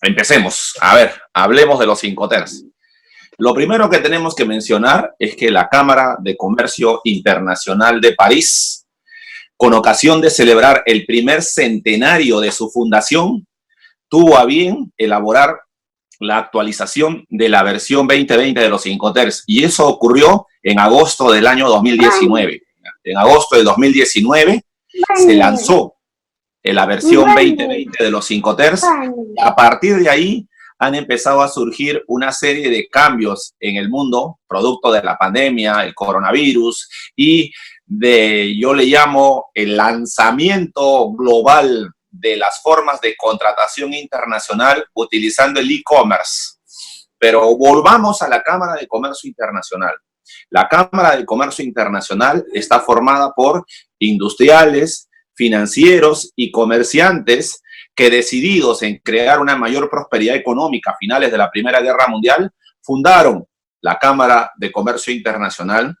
Empecemos. A ver, hablemos de los Incoterms. Lo primero que tenemos que mencionar es que la Cámara de Comercio Internacional de París, con ocasión de celebrar el primer centenario de su fundación, tuvo a bien elaborar la actualización de la versión 2020 de los Incoterms. Y eso ocurrió en agosto del año 2019. En agosto de 2019 se lanzó la versión 2020 de los Incoterms. A partir de ahí han empezado a surgir una serie de cambios en el mundo, producto de la pandemia, el coronavirus y yo le llamo el lanzamiento global de las formas de contratación internacional utilizando el e-commerce. Pero volvamos a la Cámara de Comercio Internacional. La Cámara de Comercio Internacional está formada por industriales, financieros y comerciantes que, decididos en crear una mayor prosperidad económica a finales de la Primera Guerra Mundial, fundaron la Cámara de Comercio Internacional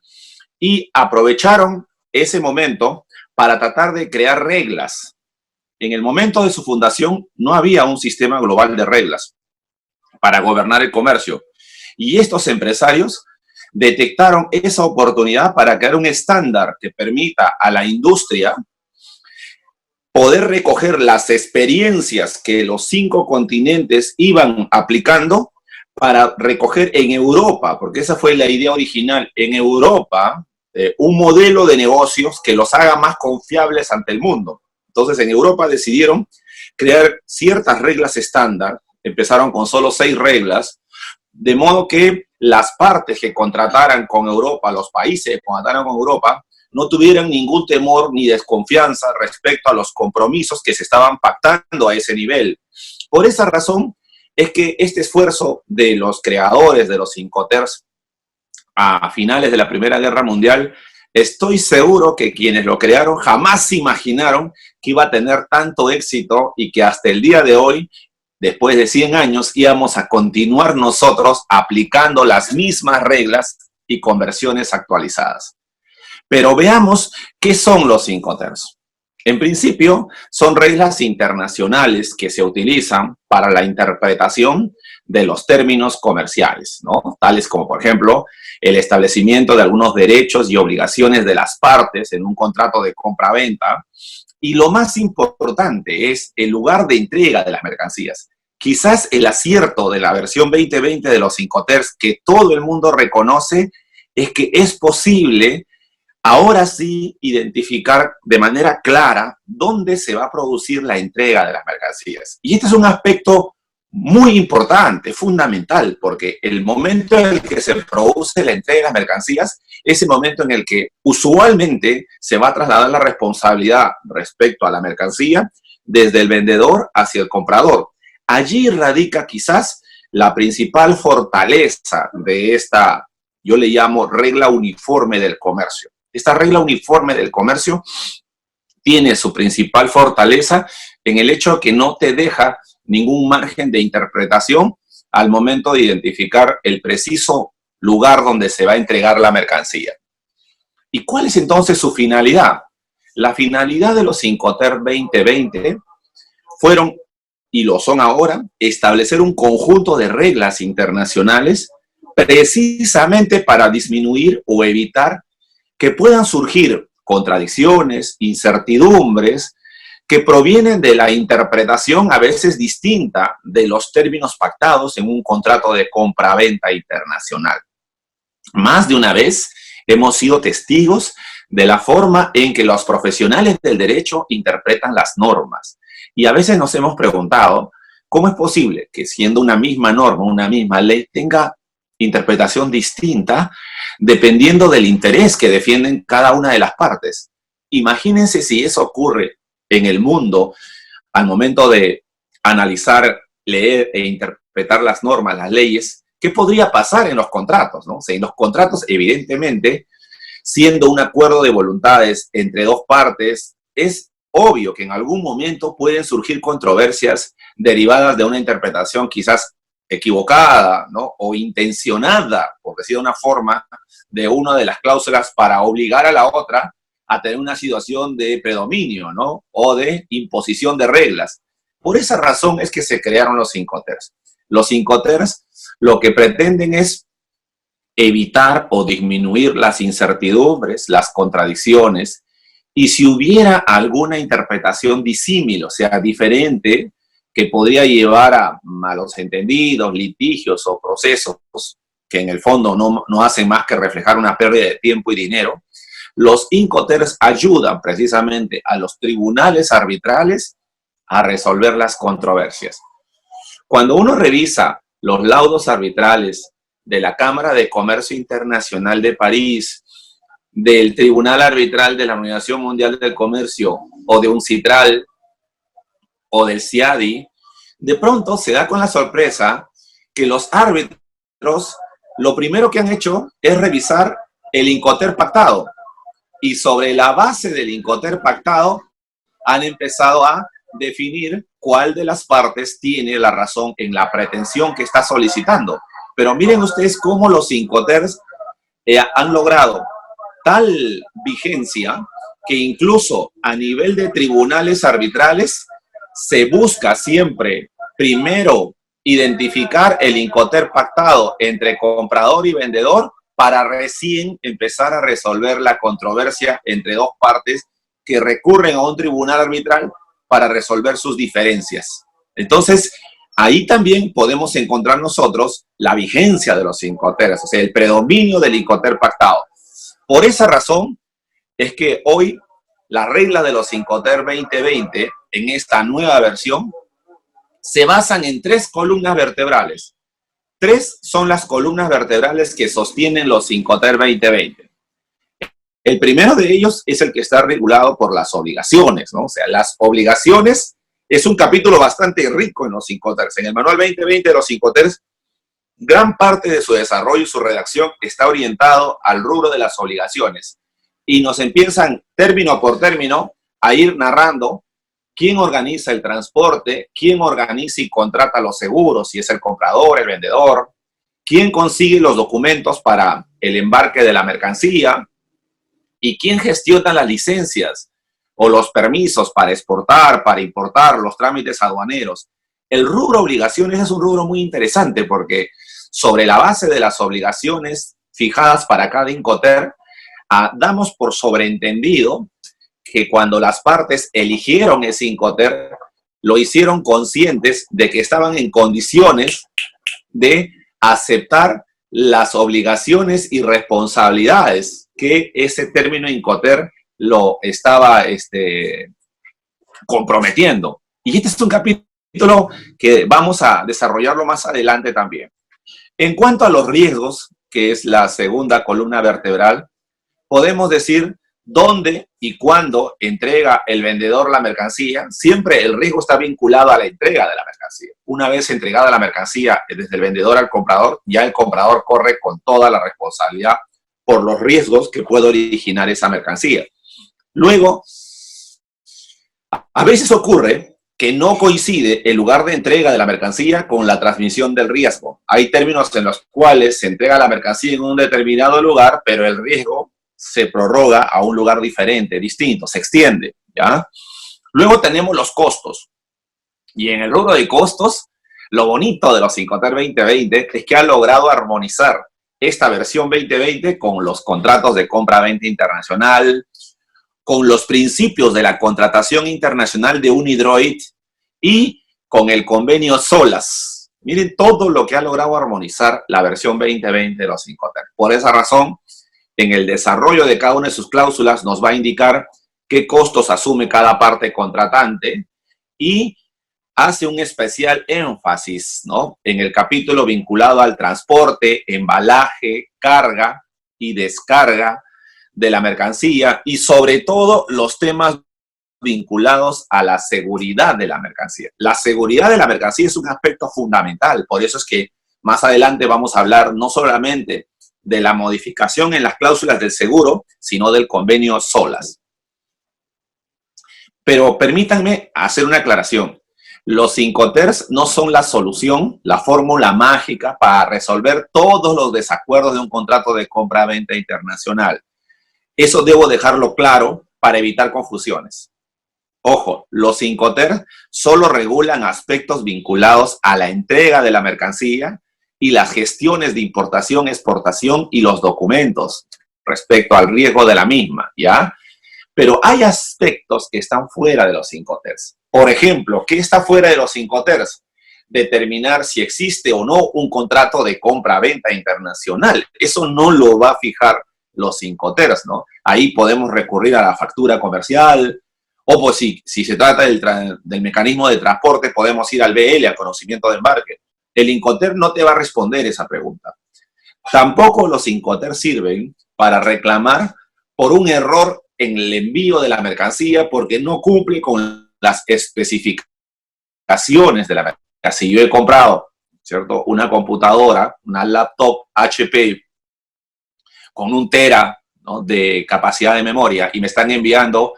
y aprovecharon ese momento para tratar de crear reglas. En el momento de su fundación no había un sistema global de reglas para gobernar el comercio. Y estos empresarios detectaron esa oportunidad para crear un estándar que permita a la industria poder recoger las experiencias que los 5 continentes iban aplicando para recoger en Europa, porque esa fue la idea original, en Europa, un modelo de negocios que los haga más confiables ante el mundo. Entonces, en Europa decidieron crear ciertas reglas estándar, empezaron con solo 6 reglas, de modo que las partes que contrataran con Europa, los países que contrataran con Europa, no tuvieran ningún temor ni desconfianza respecto a los compromisos que se estaban pactando a ese nivel. Por esa razón es que este esfuerzo de los creadores de los Incoterms a finales de la Primera Guerra Mundial, estoy seguro que quienes lo crearon jamás se imaginaron que iba a tener tanto éxito y que hasta el día de hoy, después de 100 años, íbamos a continuar nosotros aplicando las mismas reglas y conversiones actualizadas. Pero veamos qué son los Incoterms. En principio, son reglas internacionales que se utilizan para la interpretación de los términos comerciales, ¿no? Tales como, por ejemplo, el establecimiento de algunos derechos y obligaciones de las partes en un contrato de compra-venta. Y lo más importante es el lugar de entrega de las mercancías. Quizás el acierto de la versión 2020 de los Incoterms que todo el mundo reconoce es que es posible ahora sí identificar de manera clara dónde se va a producir la entrega de las mercancías. Y este es un aspecto muy importante, fundamental, porque el momento en el que se produce la entrega de las mercancías es el momento en el que usualmente se va a trasladar la responsabilidad respecto a la mercancía desde el vendedor hacia el comprador. Allí radica quizás la principal fortaleza de esta, yo le llamo regla uniforme del comercio. Esta regla uniforme del comercio tiene su principal fortaleza en el hecho que no te deja ningún margen de interpretación al momento de identificar el preciso lugar donde se va a entregar la mercancía. ¿Y cuál es entonces su finalidad? La finalidad de los Incoterms 2020 fueron, y lo son ahora, establecer un conjunto de reglas internacionales precisamente para disminuir o evitar que puedan surgir contradicciones, incertidumbres, que provienen de la interpretación a veces distinta de los términos pactados en un contrato de compra-venta internacional. Más de una vez hemos sido testigos de la forma en que los profesionales del derecho interpretan las normas. Y a veces nos hemos preguntado, ¿cómo es posible que siendo una misma norma, una misma ley, tenga interpretación distinta dependiendo del interés que defienden cada una de las partes? Imagínense si eso ocurre en el mundo al momento de analizar, leer e interpretar las normas, las leyes. ¿Qué podría pasar en los contratos, ¿no? O sea, en los contratos, evidentemente, siendo un acuerdo de voluntades entre dos partes, es obvio que en algún momento pueden surgir controversias derivadas de una interpretación quizás equivocada, ¿no? O intencionada, por decir de una forma, de una de las cláusulas para obligar a la otra a tener una situación de predominio, ¿no? O de imposición de reglas. Por esa razón es que se crearon los Incoterms. Los Incoterms lo que pretenden es evitar o disminuir las incertidumbres, las contradicciones, y si hubiera alguna interpretación disímil, o sea, diferente, que podría llevar a malos entendidos, litigios o procesos que en el fondo no hacen más que reflejar una pérdida de tiempo y dinero, los Incoterms ayudan precisamente a los tribunales arbitrales a resolver las controversias. Cuando uno revisa los laudos arbitrales de la Cámara de Comercio Internacional de París, del Tribunal Arbitral de la Organización Mundial del Comercio, o de UNCITRAL, o del CIADI, de pronto se da con la sorpresa que los árbitros lo primero que han hecho es revisar el Incoterm pactado, y sobre la base del Incoterm pactado han empezado a definir cuál de las partes tiene la razón en la pretensión que está solicitando. Pero miren ustedes cómo los Incoterms han logrado tal vigencia que incluso a nivel de tribunales arbitrales se busca siempre primero identificar el Incoterm pactado entre comprador y vendedor para recién empezar a resolver la controversia entre dos partes que recurren a un tribunal arbitral para resolver sus diferencias. Entonces, ahí también podemos encontrar nosotros la vigencia de los Incoterms, o sea, el predominio del Incoterm pactado. Por esa razón es que hoy las reglas de los Incoterm 2020, en esta nueva versión, se basan en 3 columnas vertebrales. 3 son las columnas vertebrales que sostienen los Incoterm 2020. El primero de ellos es el que está regulado por las obligaciones, ¿no? O sea, las obligaciones es un capítulo bastante rico en los Incoterms. En el Manual 2020 de los Incoterms, gran parte de su desarrollo y su redacción está orientado al rubro de las obligaciones. Y nos empiezan, término por término, a ir narrando quién organiza el transporte, quién organiza y contrata los seguros, si es el comprador, el vendedor, quién consigue los documentos para el embarque de la mercancía y quién gestiona las licencias o los permisos para exportar, para importar, los trámites aduaneros. El rubro obligaciones es un rubro muy interesante porque sobre la base de las obligaciones fijadas para cada Incoterm, damos por sobreentendido que cuando las partes eligieron ese Incoterm, lo hicieron conscientes de que estaban en condiciones de aceptar las obligaciones y responsabilidades que ese término Incoterm lo estaba comprometiendo. Y este es un capítulo que vamos a desarrollarlo más adelante también. En cuanto a los riesgos, que es la segunda columna vertebral, podemos decir dónde y cuándo entrega el vendedor la mercancía. Siempre el riesgo está vinculado a la entrega de la mercancía. Una vez entregada la mercancía desde el vendedor al comprador, ya el comprador corre con toda la responsabilidad por los riesgos que puede originar esa mercancía. Luego, a veces ocurre que no coincide el lugar de entrega de la mercancía con la transmisión del riesgo. Hay términos en los cuales se entrega la mercancía en un determinado lugar, pero el riesgo se prorroga a un lugar diferente, distinto, se extiende, ¿ya? Luego tenemos los costos. Y en el rubro de costos, lo bonito de los Incoterm 2020 es que han logrado armonizar esta versión 2020 con los contratos de compra-venta internacional, con los principios de la contratación internacional de Unidroit y con el convenio SOLAS. Miren todo lo que ha logrado armonizar la versión 2020 de los Incoterm. Por esa razón, en el desarrollo de cada una de sus cláusulas nos va a indicar qué costos asume cada parte contratante y hace un especial énfasis, ¿no?, en el capítulo vinculado al transporte, embalaje, carga y descarga de la mercancía y sobre todo los temas vinculados a la seguridad de la mercancía. La seguridad de la mercancía es un aspecto fundamental, por eso es que más adelante vamos a hablar no solamente de la modificación en las cláusulas del seguro, sino del convenio SOLAS. Pero permítanme hacer una aclaración. Los Incoterms no son la solución, la fórmula mágica para resolver todos los desacuerdos de un contrato de compra-venta internacional. Eso debo dejarlo claro para evitar confusiones. Ojo, los Incoterms solo regulan aspectos vinculados a la entrega de la mercancía y las gestiones de importación, exportación y los documentos respecto al riesgo de la misma, ¿ya? Pero hay aspectos que están fuera de los Incoterms. Por ejemplo, ¿qué está fuera de los Incoterms? Determinar si existe o no un contrato de compra-venta internacional. Eso no lo va a fijar los Incoterms, ¿no? Ahí podemos recurrir a la factura comercial, o pues si se trata del mecanismo de transporte, podemos ir al BL, al conocimiento de embarque. El Incoterm no te va a responder esa pregunta. Tampoco los Incoterms sirven para reclamar por un error en el envío de la mercancía porque no cumple con las especificaciones de la mercancía. Si yo he comprado, ¿cierto?, una computadora, una laptop HP con 1 tera, ¿no?, de capacidad de memoria y me están enviando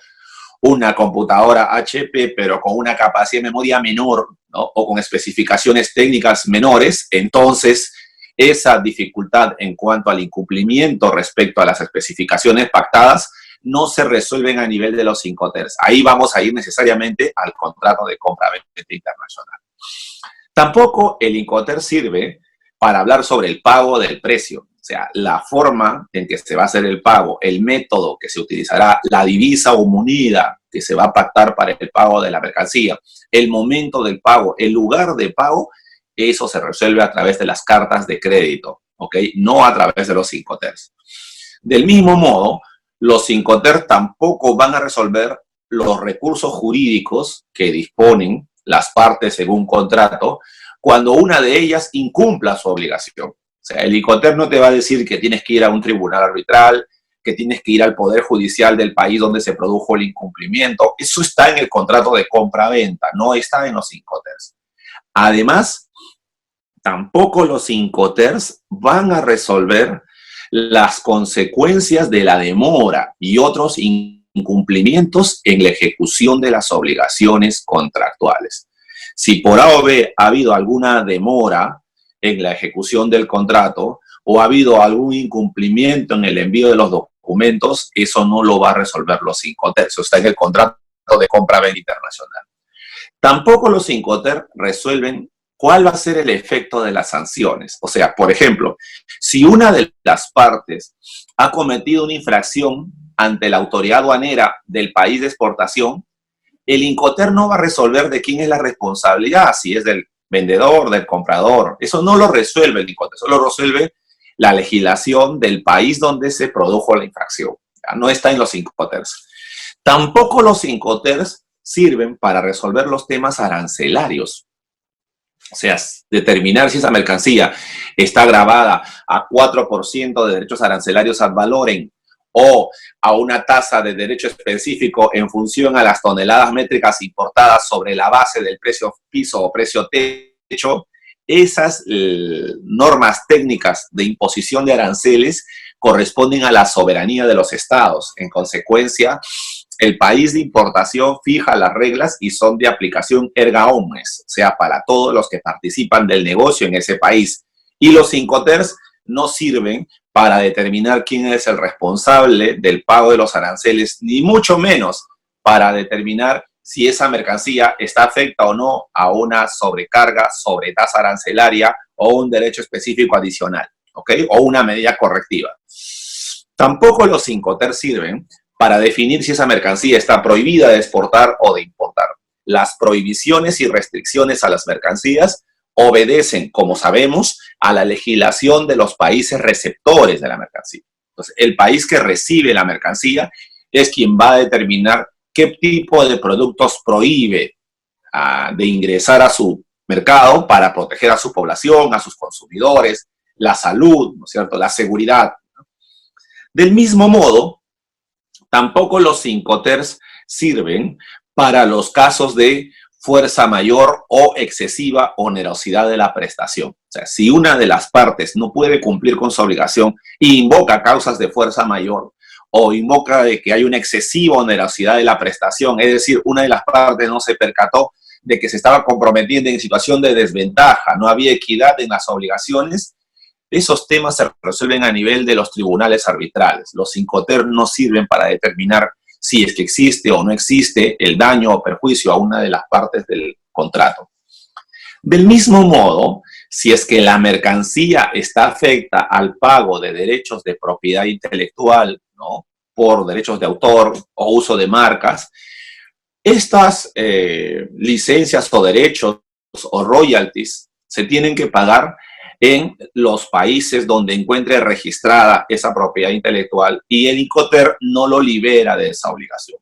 una computadora HP pero con una capacidad de memoria menor, ¿no?, o con especificaciones técnicas menores, entonces esa dificultad en cuanto al incumplimiento respecto a las especificaciones pactadas no se resuelven a nivel de los Incoterms. Ahí vamos a ir necesariamente al contrato de compra-venta internacional. Tampoco el Incoterm sirve para hablar sobre el pago del precio, o sea, la forma en que se va a hacer el pago, el método que se utilizará, la divisa o moneda que se va a pactar para el pago de la mercancía, el momento del pago, el lugar de pago, eso se resuelve a través de las cartas de crédito, ¿ok? No a través de los Incoterms. Del mismo modo, los Incoterms tampoco van a resolver los recursos jurídicos que disponen las partes según contrato cuando una de ellas incumpla su obligación. O sea, el Incoterm no te va a decir que tienes que ir a un tribunal arbitral, que tienes que ir al poder judicial del país donde se produjo el incumplimiento. Eso está en el contrato de compra-venta, no está en los Incoterms. Además, tampoco los Incoterms van a resolver las consecuencias de la demora y otros incumplimientos en la ejecución de las obligaciones contractuales. Si por A o B ha habido alguna demora en la ejecución del contrato o ha habido algún incumplimiento en el envío de los documentos, eso no lo va a resolver los Incoterms. Eso está en el contrato de compra-venta internacional. Tampoco los Incoterms resuelven cuál va a ser el efecto de las sanciones. O sea, por ejemplo, si una de las partes ha cometido una infracción ante la autoridad aduanera del país de exportación, el Incoterm no va a resolver de quién es la responsabilidad, si es del vendedor, del comprador. Eso no lo resuelve el Incoterm, eso lo resuelve la legislación del país donde se produjo la infracción. No está en los Incoterms. Tampoco los Incoterms sirven para resolver los temas arancelarios. O sea, determinar si esa mercancía está grabada a 4% de derechos arancelarios ad valorem o a una tasa de derecho específico en función a las toneladas métricas importadas sobre la base del precio piso o precio techo. Esas normas técnicas de imposición de aranceles corresponden a la soberanía de los estados. En consecuencia, el país de importación fija las reglas y son de aplicación erga omnes, o sea, para todos los que participan del negocio en ese país. Y los Incoterms no sirven para determinar quién es el responsable del pago de los aranceles, ni mucho menos para determinar si esa mercancía está afecta o no a una sobrecarga, sobretasa arancelaria o un derecho específico adicional, ¿ok? O una medida correctiva. Tampoco los Incoterms sirven para definir si esa mercancía está prohibida de exportar o de importar. Las prohibiciones y restricciones a las mercancías obedecen, como sabemos, a la legislación de los países receptores de la mercancía. Entonces, el país que recibe la mercancía es quien va a determinar qué tipo de productos prohíbe de ingresar a su mercado para proteger a su población, a sus consumidores, la salud, ¿no es cierto?, la seguridad. Del mismo modo, tampoco los Incoterms sirven para los casos de fuerza mayor o excesiva onerosidad de la prestación. O sea, si una de las partes no puede cumplir con su obligación e invoca causas de fuerza mayor o invoca de que hay una excesiva onerosidad de la prestación, es decir, una de las partes no se percató de que se estaba comprometiendo en situación de desventaja, no había equidad en las obligaciones, esos temas se resuelven a nivel de los tribunales arbitrales. Los Incoterms no sirven para determinar si es que existe o no existe el daño o perjuicio a una de las partes del contrato. Del mismo modo, si es que la mercancía está afecta al pago de derechos de propiedad intelectual, ¿no?, por derechos de autor o uso de marcas, estas licencias o derechos o royalties se tienen que pagar en los países donde encuentre registrada esa propiedad intelectual y el Incoterm no lo libera de esa obligación.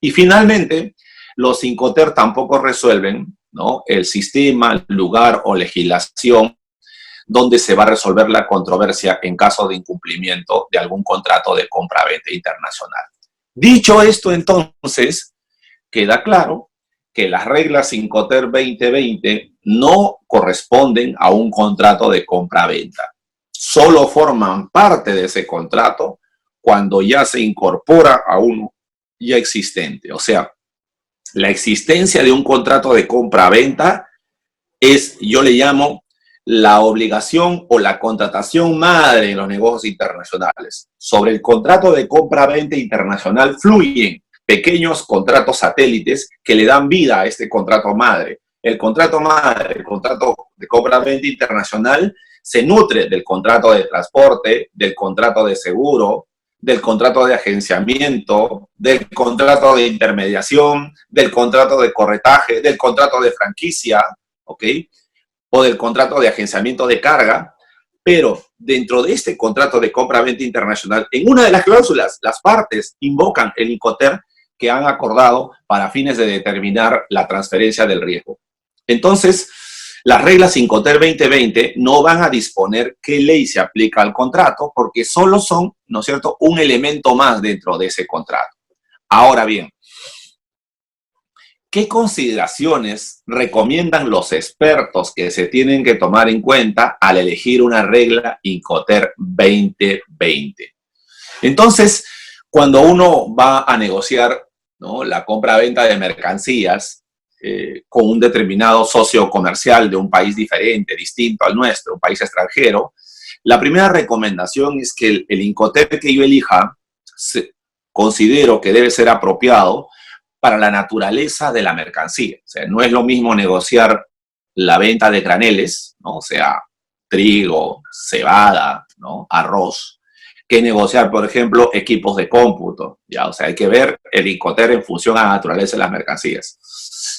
Y finalmente, los Incoterm tampoco resuelven, ¿no?, el sistema, lugar o legislación donde se va a resolver la controversia en caso de incumplimiento de algún contrato de compra-venta internacional. Dicho esto, entonces, queda claro que las reglas Incoterm 2020 no corresponden a un contrato de compra-venta. Solo forman parte de ese contrato cuando ya se incorpora a uno ya existente. O sea, la existencia de un contrato de compra-venta es, yo le llamo, la obligación o la contratación madre en los negocios internacionales. Sobre el contrato de compra-venta internacional fluyen pequeños contratos satélites que le dan vida a este contrato madre. El contrato madre, el contrato de compra-venta internacional, se nutre del contrato de transporte, del contrato de seguro, del contrato de agenciamiento, del contrato de intermediación, del contrato de corretaje, del contrato de franquicia, ¿ok?, o del contrato de agenciamiento de carga. Pero dentro de este contrato de compra-venta internacional, en una de las cláusulas, las partes invocan el Incoterm que han acordado para fines de determinar la transferencia del riesgo. Entonces, las reglas Incoterm 2020 no van a disponer qué ley se aplica al contrato, porque solo son, ¿no es cierto?, un elemento más dentro de ese contrato. Ahora bien, ¿qué consideraciones recomiendan los expertos que se tienen que tomar en cuenta al elegir una regla Incoterm 2020? Entonces, cuando uno va a negociar, ¿no?, la compra-venta de mercancías con un determinado socio comercial de un país diferente, distinto al nuestro, un país extranjero, la primera recomendación es que el Incoterm que yo elija considero que debe ser apropiado para la naturaleza de la mercancía. O sea, no es lo mismo negociar la venta de graneles, ¿no?, o sea, trigo, cebada, ¿no?, arroz, que negociar, por ejemplo, equipos de cómputo, ¿ya? O sea, hay que ver el Incoterm en función a la naturaleza de las mercancías.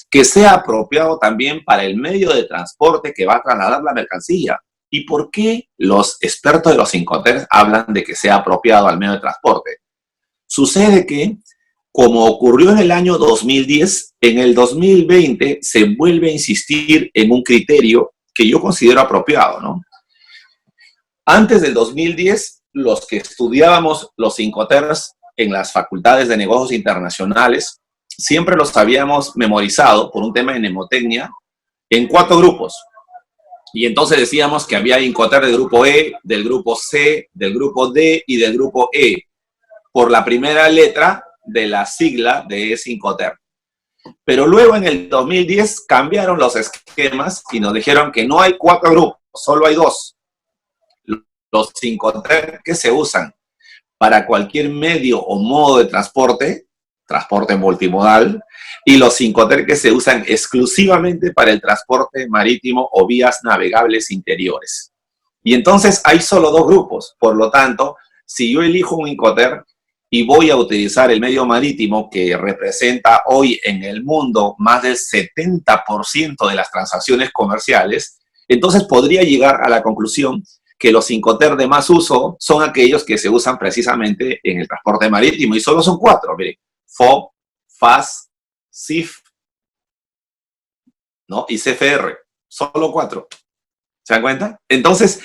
Que sea apropiado también para el medio de transporte que va a trasladar la mercancía. ¿Y por qué los expertos de los Incoterm hablan de que sea apropiado al medio de transporte? Sucede que, como ocurrió en el año 2010, en el 2020 se vuelve a insistir en un criterio que yo considero apropiado, ¿no? Antes del 2010, los que estudiábamos los Incoterms en las facultades de negocios internacionales, siempre los habíamos memorizado por un tema de mnemotecnia en 4 grupos. Y entonces decíamos que había Incoterm del grupo E, del grupo C, del grupo D y del grupo E, por la primera letra de la sigla de ese Incoterm. Pero luego en el 2010 cambiaron los esquemas y nos dijeron que no hay 4 grupos, solo hay 2. Los Incoterm que se usan para cualquier medio o modo de transporte, transporte multimodal, y los Incoterm que se usan exclusivamente para el transporte marítimo o vías navegables interiores. Y entonces hay solo 2 grupos. Por lo tanto, si yo elijo un Incoterm y voy a utilizar el medio marítimo que representa hoy en el mundo más del 70% de las transacciones comerciales, entonces podría llegar a la conclusión que los Incoterm de más uso son aquellos que se usan precisamente en el transporte marítimo, y solo son 4, miren: FOB, FAS, CIF, ¿no?, y CFR, solo 4. ¿Se dan cuenta? Entonces,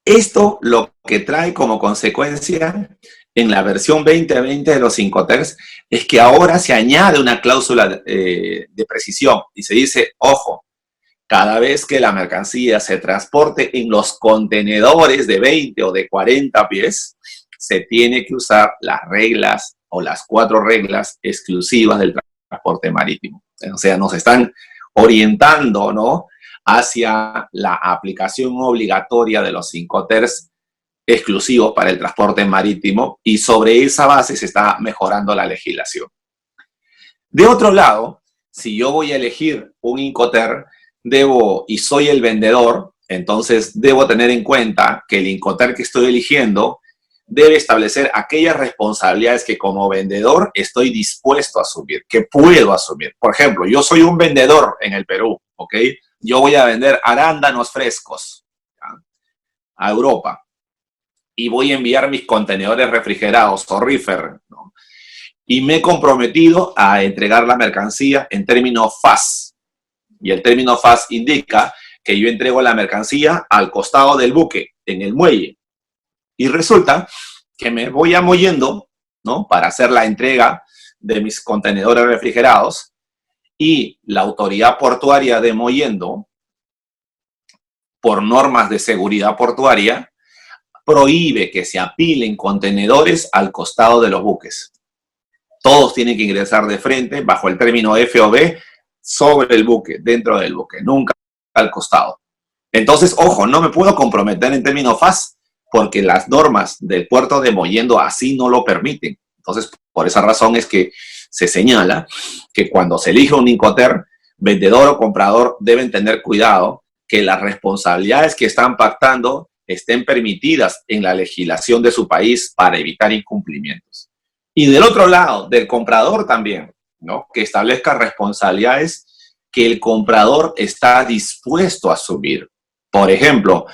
esto lo que trae como consecuencia en la versión 2020 de los Incoterm es que ahora se añade una cláusula de precisión y se dice: ojo, cada vez que la mercancía se transporte en los contenedores de 20 o de 40 pies, se tiene que usar las reglas o las 4 reglas exclusivas del transporte marítimo. O sea, nos están orientando, ¿no?, hacia la aplicación obligatoria de los Incoterm exclusivos para el transporte marítimo y sobre esa base se está mejorando la legislación. De otro lado, si yo voy a elegir un Incoterm, y soy el vendedor, entonces debo tener en cuenta que el Incoterm que estoy eligiendo debe establecer aquellas responsabilidades que como vendedor estoy dispuesto a asumir, que puedo asumir. Por ejemplo, yo soy un vendedor en el Perú, ¿ok? Yo voy a vender arándanos frescos, ¿ya?, a Europa y voy a enviar mis contenedores refrigerados o reefer, ¿no? Y me he comprometido a entregar la mercancía en término FAS. Y el término FAS indica que yo entrego la mercancía al costado del buque, en el muelle. Y resulta que me voy a Mollendo, ¿no?, para hacer la entrega de mis contenedores refrigerados, y la autoridad portuaria de Mollendo, por normas de seguridad portuaria, prohíbe que se apilen contenedores al costado de los buques. Todos tienen que ingresar de frente bajo el término FOB sobre el buque, dentro del buque, nunca al costado. Entonces, ojo, no me puedo comprometer en términos FAS porque las normas del puerto de Mollendo así no lo permiten. Entonces, por esa razón es que se señala que cuando se elige un Incoterm, vendedor o comprador deben tener cuidado que las responsabilidades que están pactando estén permitidas en la legislación de su país para evitar incumplimientos. Y del otro lado, del comprador también, ¿no?, que establezca responsabilidades que el comprador está dispuesto a asumir. Por ejemplo,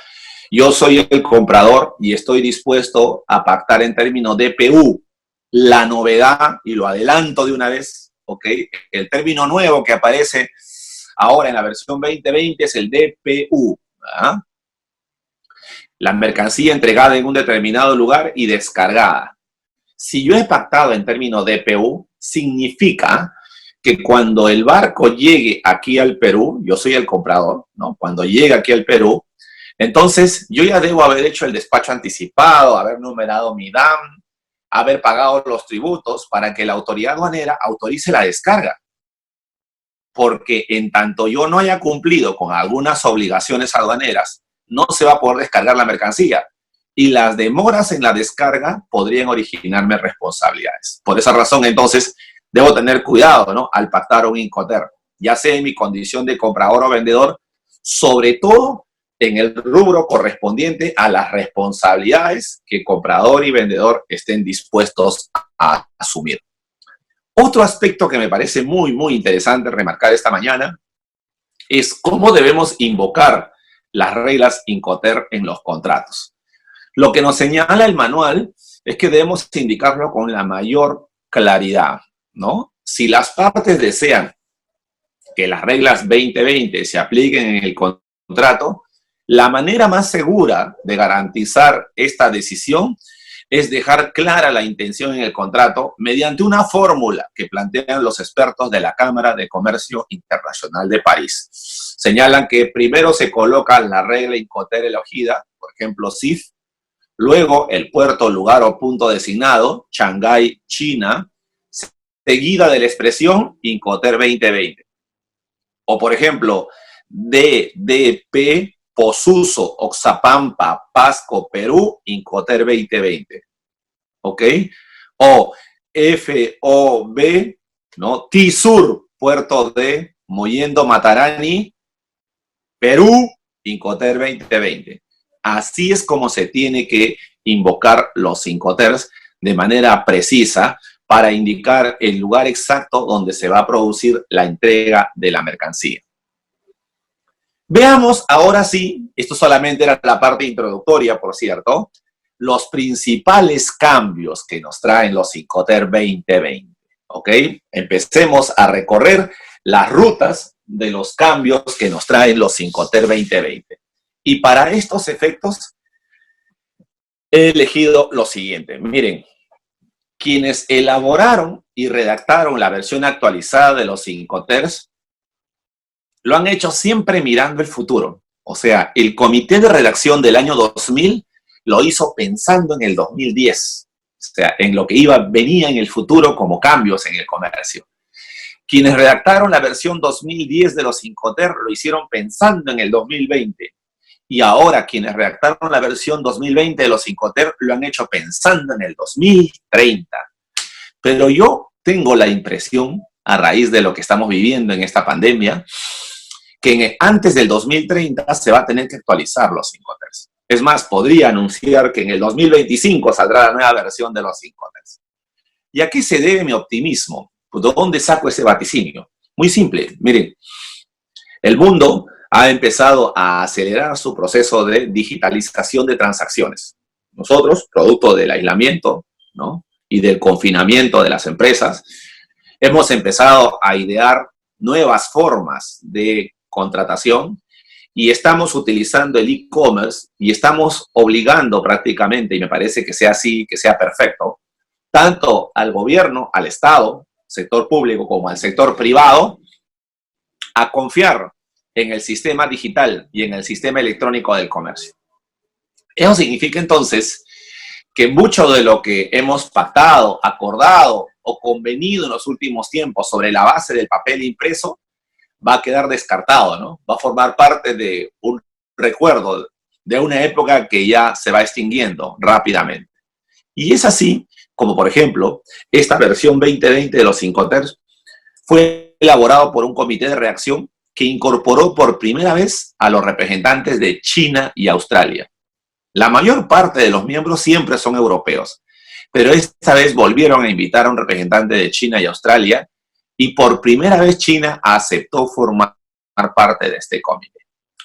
yo soy el comprador y estoy dispuesto a pactar en términos DPU. La novedad, y lo adelanto de una vez, ¿ok?, el término nuevo que aparece ahora en la versión 2020 es el DPU, ¿verdad? La mercancía entregada en un determinado lugar y descargada. Si yo he pactado en términos DPU, significa que cuando el barco llegue aquí al Perú, yo soy el comprador, ¿no?, cuando llegue aquí al Perú, entonces yo ya debo haber hecho el despacho anticipado, haber numerado mi DAM, haber pagado los tributos para que la autoridad aduanera autorice la descarga. Porque en tanto yo no haya cumplido con algunas obligaciones aduaneras, no se va a poder descargar la mercancía. Y las demoras en la descarga podrían originarme responsabilidades. Por esa razón, entonces, debo tener cuidado, ¿no?, al pactar un Incoterm, ya sea en mi condición de comprador o vendedor, sobre todo en el rubro correspondiente a las responsabilidades que comprador y vendedor estén dispuestos a asumir. Otro aspecto que me parece muy, muy interesante remarcar esta mañana es cómo debemos invocar las reglas Incoterm en los contratos. Lo que nos señala el manual es que debemos indicarlo con la mayor claridad, ¿no? Si las partes desean que las reglas 2020 se apliquen en el contrato, la manera más segura de garantizar esta decisión es dejar clara la intención en el contrato mediante una fórmula que plantean los expertos de la Cámara de Comercio Internacional de París. Señalan que primero se coloca la regla Incoterm elegida, por ejemplo, CIF, luego el puerto, lugar o punto designado, Shanghái, China, seguida de la expresión Incoterm 2020. O, por ejemplo, DDP, Posuso, Oxapampa, Pasco, Perú, Incoterm 2020. ¿Ok? O FOB, ¿no?, TISUR, puerto de Mollendo, Matarani, Perú, Incoterm 2020. Así es como se tiene que invocar los Incoterms de manera precisa para indicar el lugar exacto donde se va a producir la entrega de la mercancía. Veamos ahora sí, esto solamente era la parte introductoria, por cierto, los principales cambios que nos traen los Incoterm 2020, ¿ok? Empecemos a recorrer las rutas de los cambios que nos traen los Incoterm 2020. Y para estos efectos he elegido lo siguiente. Miren, quienes elaboraron y redactaron la versión actualizada de los Incoterms lo han hecho siempre mirando el futuro. O sea, el comité de redacción del año 2000 lo hizo pensando en el 2010. O sea, en lo que venía en el futuro como cambios en el comercio. Quienes redactaron la versión 2010 de los Incoterm lo hicieron pensando en el 2020. Y ahora quienes redactaron la versión 2020 de los Incoterms lo han hecho pensando en el 2030. Pero yo tengo la impresión, a raíz de lo que estamos viviendo en esta pandemia, que antes del 2030 se va a tener que actualizar los Incoterms. Es más, podría anunciar que en el 2025 saldrá la nueva versión de los Incoterms. ¿Y a qué se debe mi optimismo? Pues, ¿de dónde saco ese vaticinio? Muy simple, miren, el mundo ha empezado a acelerar su proceso de digitalización de transacciones. Nosotros, producto del aislamiento, ¿no?, y del confinamiento de las empresas, hemos empezado a idear nuevas formas de contratación y estamos utilizando el e-commerce y estamos obligando prácticamente, y me parece que sea así, que sea perfecto, tanto al gobierno, al Estado, sector público, como al sector privado, a confiar en el sistema digital y en el sistema electrónico del comercio. Eso significa entonces que mucho de lo que hemos pactado, acordado o convenido en los últimos tiempos sobre la base del papel impreso va a quedar descartado, ¿no? Va a formar parte de un recuerdo de una época que ya se va extinguiendo rápidamente. Y es así como, por ejemplo, esta versión 2020 de los Incoterms fue elaborado por un comité de redacción que incorporó por primera vez a los representantes de China y Australia. La mayor parte de los miembros siempre son europeos, pero esta vez volvieron a invitar a un representante de China y Australia y por primera vez China aceptó formar parte de este comité.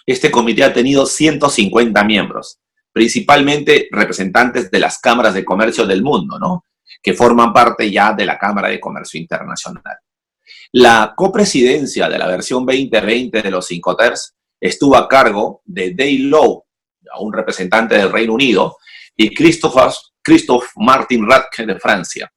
Este comité ha tenido 150 miembros, principalmente representantes de las cámaras de comercio del mundo, ¿no?, que forman parte ya de la Cámara de Comercio Internacional. La copresidencia de la versión 2020 de los Incoterms estuvo a cargo de Dave Lowe, un representante del Reino Unido, y Christophe Martin Radke de Francia.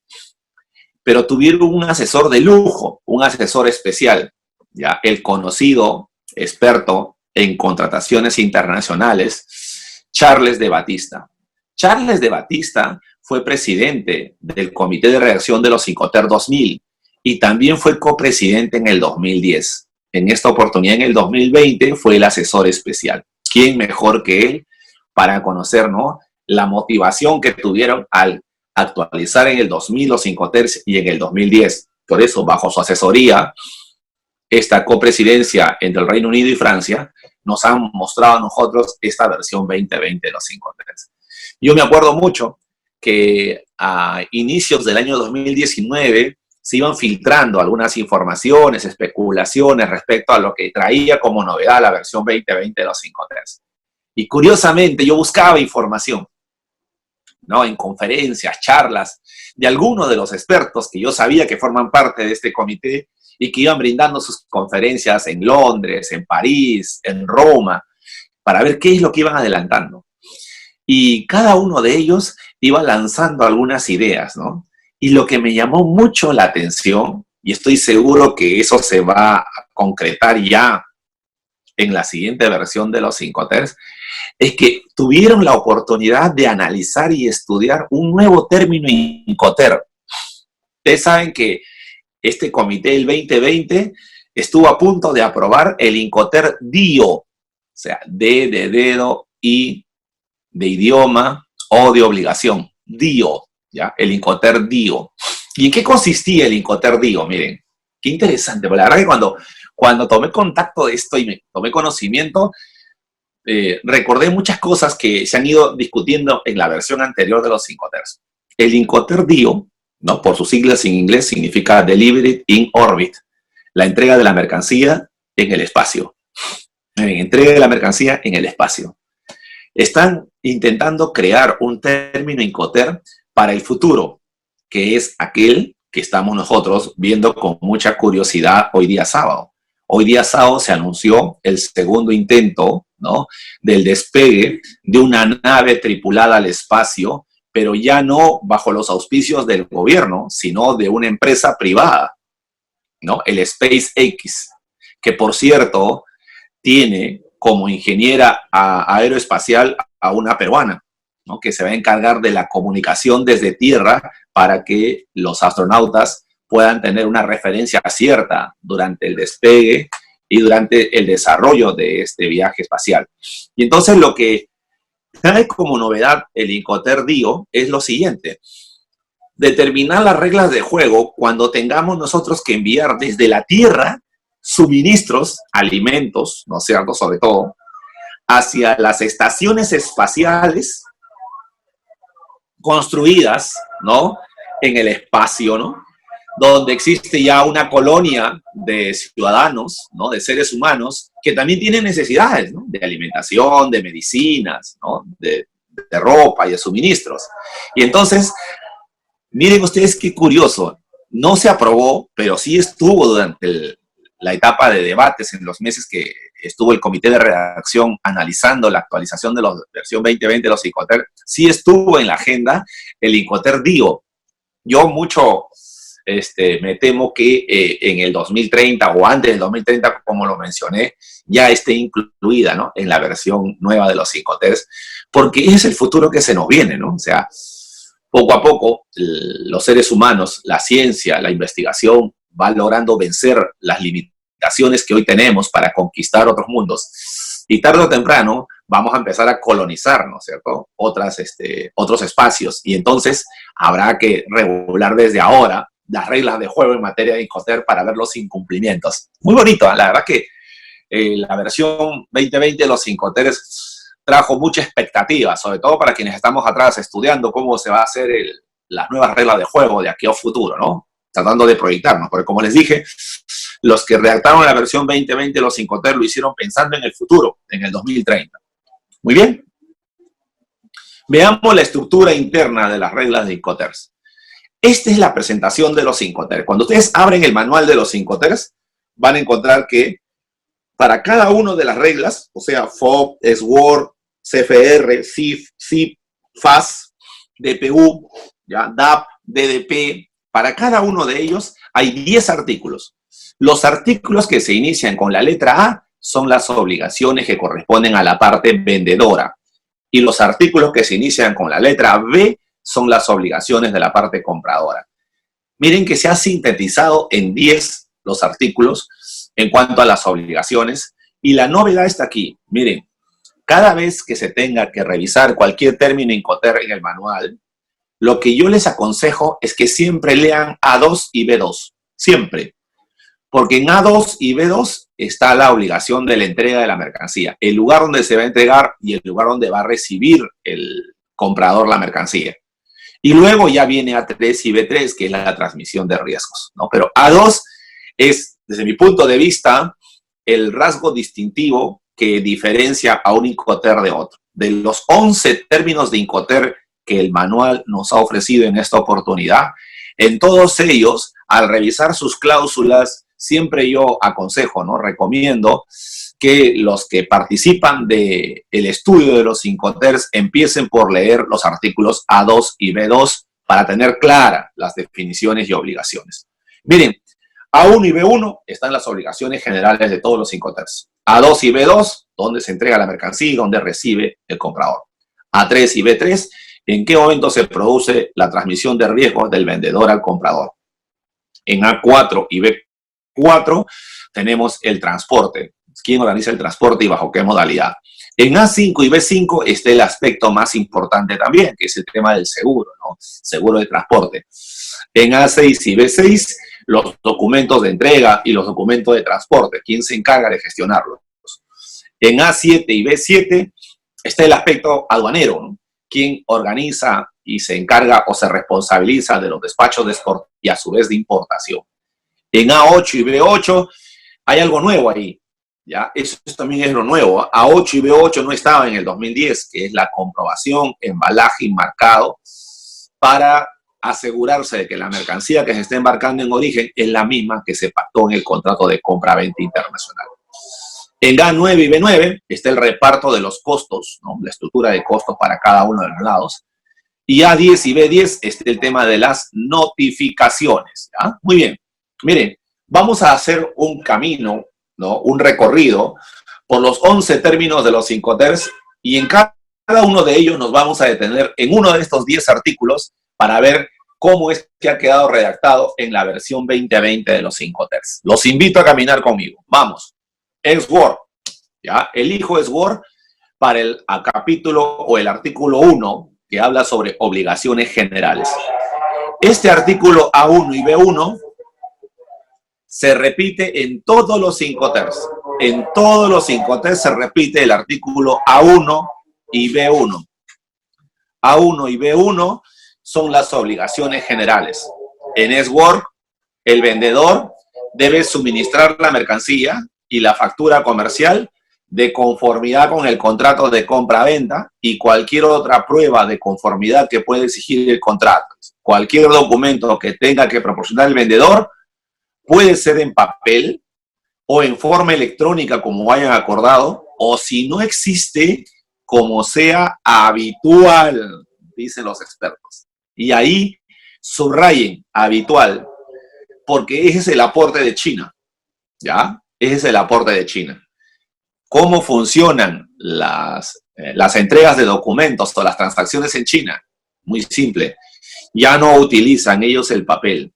Pero tuvieron un asesor de lujo, un asesor especial, ya el conocido experto en contrataciones internacionales, Charles de Batista. Charles de Batista fue presidente del Comité de Redacción de los Incoterms 2000 y también fue copresidente en el 2010. En esta oportunidad, en el 2020, fue el asesor especial. ¿Quién mejor que él para conocer, ¿no?, la motivación que tuvieron al actualizar en el 2000 los Incoterms y en el 2010? Por eso, bajo su asesoría, esta copresidencia entre el Reino Unido y Francia nos han mostrado a nosotros esta versión 2020 de los Incoterms. Yo me acuerdo mucho que a inicios del año 2019 se iban filtrando algunas informaciones, especulaciones respecto a lo que traía como novedad la versión 2020 de los Incoterms. Y curiosamente yo buscaba información, ¿no?, en conferencias, charlas, de algunos de los expertos que yo sabía que forman parte de este comité y que iban brindando sus conferencias en Londres, en París, en Roma, para ver qué es lo que iban adelantando. Y cada uno de ellos iba lanzando algunas ideas, ¿no? Y lo que me llamó mucho la atención, y estoy seguro que eso se va a concretar ya en la siguiente versión de los Incoterms, es que tuvieron la oportunidad de analizar y estudiar un nuevo término Incoterm. Ustedes saben que este comité, el 2020, estuvo a punto de aprobar el Incoterm DIO, o sea, D de dedo, I de idioma, O de obligación, DIO, ¿ya? El Incoterm DIO. ¿Y en qué consistía el Incoterm DIO? Miren, qué interesante, porque la verdad que cuando tomé contacto de esto y me tomé conocimiento, recordé muchas cosas que se han ido discutiendo en la versión anterior de los Incoterms. El Incoterm DIO, ¿no?, por sus siglas en inglés, significa Delivery in Orbit, la entrega de la mercancía en el espacio. Entrega de la mercancía en el espacio. Están intentando crear un término Incoterm para el futuro, que es aquel que estamos nosotros viendo con mucha curiosidad hoy día sábado. Hoy día sábado se anunció el segundo intento, ¿no?, del despegue de una nave tripulada al espacio, pero ya no bajo los auspicios del gobierno, sino de una empresa privada, ¿no?, el SpaceX, que por cierto tiene como ingeniera aeroespacial a una peruana, ¿no?, que se va a encargar de la comunicación desde tierra para que los astronautas puedan tener una referencia cierta durante el despegue y durante el desarrollo de este viaje espacial. Y entonces lo que trae como novedad el Incoterm DIO es lo siguiente: determinar las reglas de juego cuando tengamos nosotros que enviar desde la Tierra suministros, alimentos, ¿no es cierto?, sobre todo, hacia las estaciones espaciales construidas, ¿no?, en el espacio, ¿no?, donde existe ya una colonia de ciudadanos, ¿no?, de seres humanos que también tienen necesidades, ¿no?, de alimentación, de medicinas, ¿no?, de ropa y de suministros. Y entonces, miren ustedes qué curioso, no se aprobó, pero sí estuvo durante la etapa de debates en los meses que estuvo el comité de redacción analizando la actualización de la versión 2020 de los Incoterm, sí estuvo en la agenda el Incoterm DIO. Yo mucho me temo que en el 2030 o antes del 2030, como lo mencioné, ya esté incluida, ¿no?, en la versión nueva de los Incoterm, porque es el futuro que se nos viene, ¿no? O sea, poco a poco los seres humanos, la ciencia, la investigación van logrando vencer las limitaciones que hoy tenemos para conquistar otros mundos. Y tarde o temprano vamos a empezar a colonizar, ¿no es cierto?, otros espacios. Y entonces habrá que regular desde ahora las reglas de juego en materia de Incoterm para ver los incumplimientos. Muy bonito, la verdad que la versión 2020 de los Incoterm trajo mucha expectativa, sobre todo para quienes estamos atrás estudiando cómo se va a hacer las nuevas reglas de juego de aquí a futuro, ¿no?, tratando de proyectarnos, porque como les dije, los que redactaron la versión 2020 de los Incoterm lo hicieron pensando en el futuro, en el 2030. Muy bien. Veamos la estructura interna de las reglas de Incoterm. Esta es la presentación de los Incoterm. Cuando ustedes abren el manual de los Incoterm, van a encontrar que para cada una de las reglas, o sea, FOB, SWORD, CFR, CIF, CIP, FAS, DPU, ¿ya?, DAP, DDP, para cada uno de ellos hay 10 artículos. Los artículos que se inician con la letra A son las obligaciones que corresponden a la parte vendedora. Y los artículos que se inician con la letra B son las obligaciones de la parte compradora. Miren que se ha sintetizado en 10 los artículos en cuanto a las obligaciones. Y la novedad está aquí. Miren, cada vez que se tenga que revisar cualquier término Incoterm en el manual, lo que yo les aconsejo es que siempre lean A2 y B2. Siempre. Porque en A2 y B2 está la obligación de la entrega de la mercancía, el lugar donde se va a entregar y el lugar donde va a recibir el comprador la mercancía. Y luego ya viene A3 y B3, que es la transmisión de riesgos, ¿no? Pero A2 es, desde mi punto de vista, el rasgo distintivo que diferencia a un Incoterm de otro. De los 11 términos de Incoterm que el manual nos ha ofrecido en esta oportunidad, en todos ellos, al revisar sus cláusulas, siempre yo aconsejo, ¿no?, recomiendo que los que participan del estudio de los Incoterm empiecen por leer los artículos A2 y B2 para tener claras las definiciones y obligaciones. Miren, A1 y B1 están las obligaciones generales de todos los Incoterm. A2 y B2, donde se entrega la mercancía y donde recibe el comprador. A3 y B3, en qué momento se produce la transmisión de riesgos del vendedor al comprador. En A4 y B4 tenemos el transporte. ¿Quién organiza el transporte y bajo qué modalidad? En A5 y B5 está el aspecto más importante también, que es el tema del seguro, ¿no? Seguro de transporte. En A6 y B6, los documentos de entrega y los documentos de transporte. ¿Quién se encarga de gestionarlos? En A7 y B7 está el aspecto aduanero, ¿no? ¿Quién organiza y se encarga o se responsabiliza de los despachos de export y a su vez de importación? En A8 y B8 hay algo nuevo ahí. ¿Ya? Eso también es lo nuevo. A8 y B8 no estaba en el 2010, que es la comprobación, embalaje y marcado para asegurarse de que la mercancía que se está embarcando en origen es la misma que se pactó en el contrato de compra-venta internacional. En A9 y B9 está el reparto de los costos, ¿no?, la estructura de costos para cada uno de los lados. Y A10 y B10 está el tema de las notificaciones. ¿Ya? Muy bien. Miren, vamos a hacer un camino, ¿no?, un recorrido por los 11 términos de los Incoterm y en cada uno de ellos nos vamos a detener en uno de estos 10 artículos para ver cómo es que ha quedado redactado en la versión 2020 de los Incoterm. Los invito a caminar conmigo. Vamos. S-Word, ¿ya? Elijo S-Word para el capítulo o el artículo 1 que habla sobre obligaciones generales. Este artículo A1 y B1 se repite en todos los 5 TERs. En todos los 5 TERs se repite el artículo A1 y B1. A1 y B1 son las obligaciones generales. En S-Word, el vendedor debe suministrar la mercancía y la factura comercial de conformidad con el contrato de compra-venta y cualquier otra prueba de conformidad que pueda exigir el contrato. Cualquier documento que tenga que proporcionar el vendedor puede ser en papel o en forma electrónica como hayan acordado, o si no existe, como sea habitual, dicen los expertos. Y ahí subrayen habitual, porque ese es el aporte de China, ¿ya? Ese es el aporte de China. ¿Cómo funcionan las entregas de documentos o las transacciones en China? Muy simple. Ya no utilizan ellos el papel.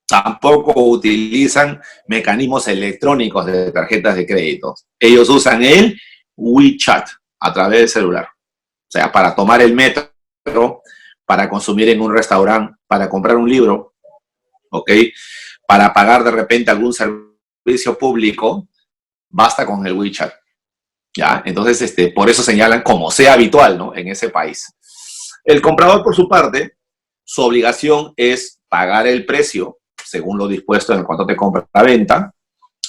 Tampoco utilizan mecanismos electrónicos de tarjetas de crédito. Ellos usan el WeChat a través del celular. O sea, para tomar el metro, para consumir en un restaurante, para comprar un libro, ¿ok? Para pagar de repente algún servicio público, basta con el WeChat. ¿Ya? Entonces, por eso señalan como sea habitual, ¿no? En ese país. El comprador, por su parte, su obligación es pagar el precio según lo dispuesto en el contrato de compra-venta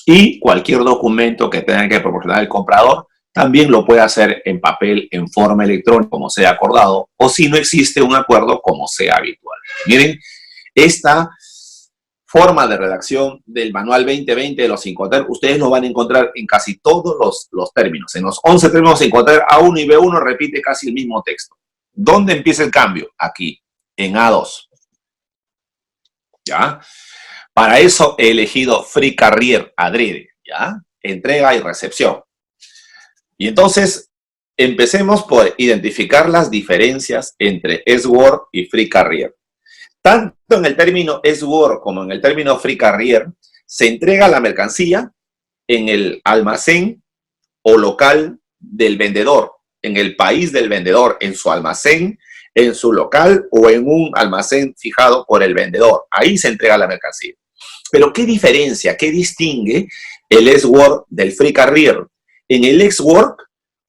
y cualquier documento que tenga que proporcionar el comprador también lo puede hacer en papel, en forma electrónica, como sea acordado, o si no existe un acuerdo, como sea habitual. Miren, esta forma de redacción del manual 2020 de los 5 TER, ustedes lo van a encontrar en casi todos los términos. En los 11 términos 5 TER, A1 y B1 repite casi el mismo texto. ¿Dónde empieza el cambio? Aquí, en A2. ¿Ya? Para eso he elegido Free Carrier adrede, ¿ya? Entrega y recepción. Y entonces, empecemos por identificar las diferencias entre S-Word y Free Carrier. Tanto en el término S-Word como en el término Free Carrier, se entrega la mercancía en el almacén o local del vendedor, en el país del vendedor, en su almacén, en su local o en un almacén fijado por el vendedor. Ahí se entrega la mercancía. Pero ¿qué diferencia, qué distingue el S-Word del Free Carrier? En el S-Word,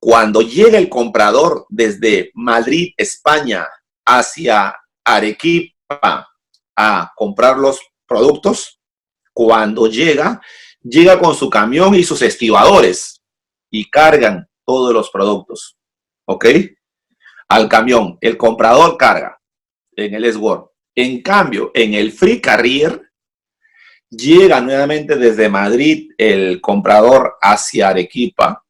cuando llega el comprador desde Madrid, España, hacia Arequipa a comprar los productos, cuando llega con su camión y sus estibadores y cargan todos los productos, ¿ok? Al camión, el comprador carga en el S-Word. En cambio, en el Free Carrier, llega nuevamente desde Madrid el comprador hacia Arequipa,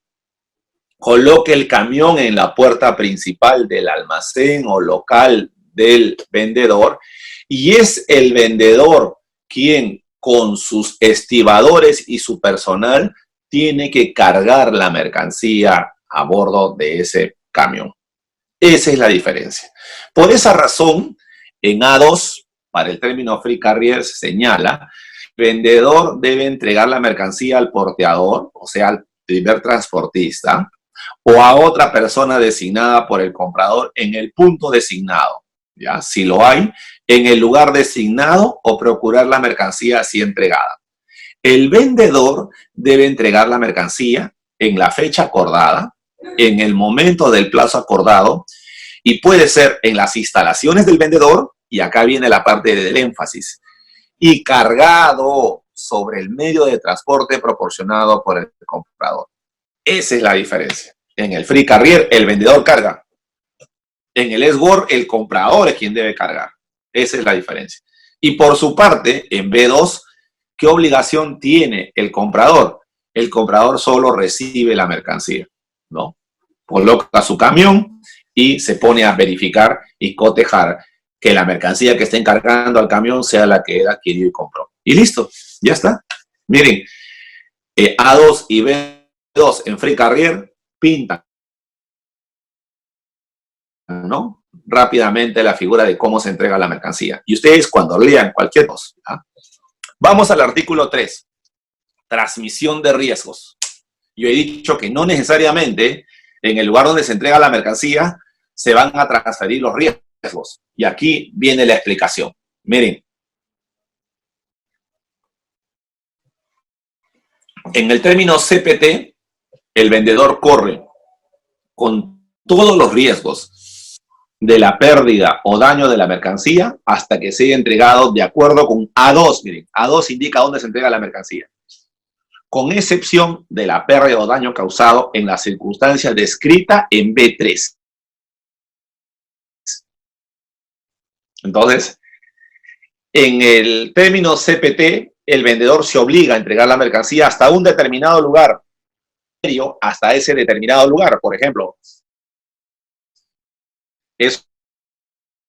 coloca el camión en la puerta principal del almacén o local del vendedor y es el vendedor quien con sus estibadores y su personal tiene que cargar la mercancía a bordo de ese camión. Esa es la diferencia. Por esa razón, en A2, para el término Free Carrier, se señala vendedor debe entregar la mercancía al porteador, o sea, al primer transportista, o a otra persona designada por el comprador en el punto designado, ¿ya? Si lo hay, en el lugar designado o procurar la mercancía así entregada. El vendedor debe entregar la mercancía en la fecha acordada, en el momento del plazo acordado, y puede ser en las instalaciones del vendedor, y acá viene la parte del énfasis, y cargado sobre el medio de transporte proporcionado por el comprador. Esa es la diferencia. En el Free Carrier, el vendedor carga. En el S-Word, el comprador es quien debe cargar. Esa es la diferencia. Y por su parte, en B2, ¿qué obligación tiene el comprador? El comprador solo recibe la mercancía, ¿no? Coloca su camión y se pone a verificar y cotejar que la mercancía que está encargando al camión sea la que él adquirió y compró. Y listo, ya está. Miren, A2 y B2 en Free Carrier pintan, ¿no? Rápidamente la figura de cómo se entrega la mercancía. Y ustedes cuando lean cualquier cosa, ¿ya? Vamos al artículo 3. Transmisión de riesgos. Yo he dicho que no necesariamente en el lugar donde se entrega la mercancía se van a transferir los riesgos. Y aquí viene la explicación. Miren, en el término CPT, el vendedor corre con todos los riesgos de la pérdida o daño de la mercancía hasta que sea entregado de acuerdo con A2. Miren, A2 indica dónde se entrega la mercancía, con excepción de la pérdida o daño causado en las circunstancias descritas en B3. Entonces, en el término CPT, el vendedor se obliga a entregar la mercancía hasta un determinado lugar, hasta ese determinado lugar. Por ejemplo, es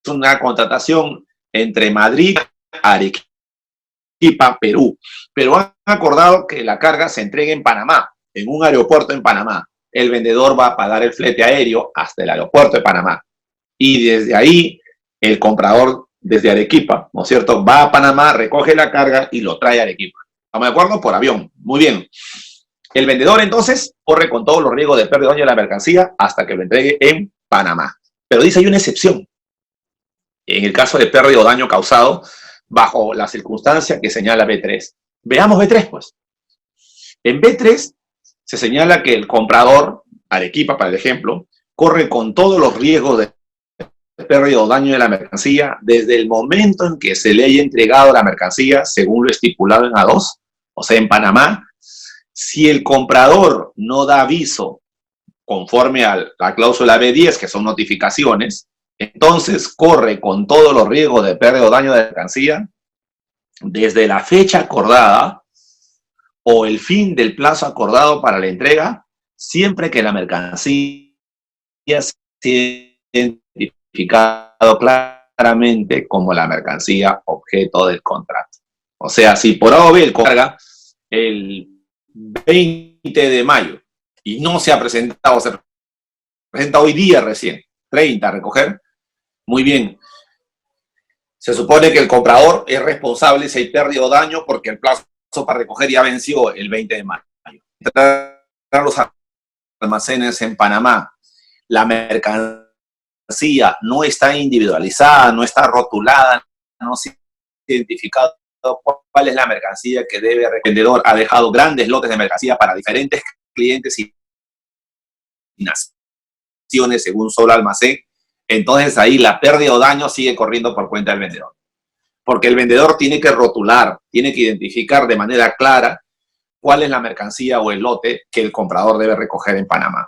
una contratación entre Madrid y Arequipa, Perú, pero han acordado que la carga se entregue en Panamá, en un aeropuerto en Panamá. El vendedor va a pagar el flete aéreo hasta el aeropuerto de Panamá y desde ahí el comprador desde Arequipa, ¿no es cierto?, va a Panamá, recoge la carga y lo trae a Arequipa. ¿Estamos de acuerdo? Por avión. Muy bien. El vendedor entonces corre con todos los riesgos de pérdida o daño de la mercancía hasta que lo entregue en Panamá. Pero dice, hay una excepción. En el caso de pérdida o daño causado bajo la circunstancia que señala B3. Veamos B3, pues. En B3 se señala que el comprador, Arequipa, para el ejemplo, corre con todos los riesgos de pérdida o daño de la mercancía desde el momento en que se le haya entregado la mercancía, según lo estipulado en A2, o sea, en Panamá. Si el comprador no da aviso conforme a la cláusula B10, que son notificaciones, entonces corre con todos los riesgos de pérdida o daño de la mercancía desde la fecha acordada o el fin del plazo acordado para la entrega, siempre que la mercancía sea identificado claramente como la mercancía objeto del contrato. O sea, si por A o B el carga el 20 de mayo y no se ha presentado, se presenta hoy día recién, 30 a recoger, muy bien. Se supone que el comprador es responsable si hay pérdida o daño porque el plazo para recoger ya venció el 20 de mayo. Los almacenes en Panamá, la mercancía no está individualizada, no está rotulada, no se ha identificado cuál es la mercancía que debe. El vendedor ha dejado grandes lotes de mercancía para diferentes clientes y naciones según solo almacén. Entonces ahí la pérdida o daño sigue corriendo por cuenta del vendedor. Porque el vendedor tiene que rotular, tiene que identificar de manera clara cuál es la mercancía o el lote que el comprador debe recoger en Panamá.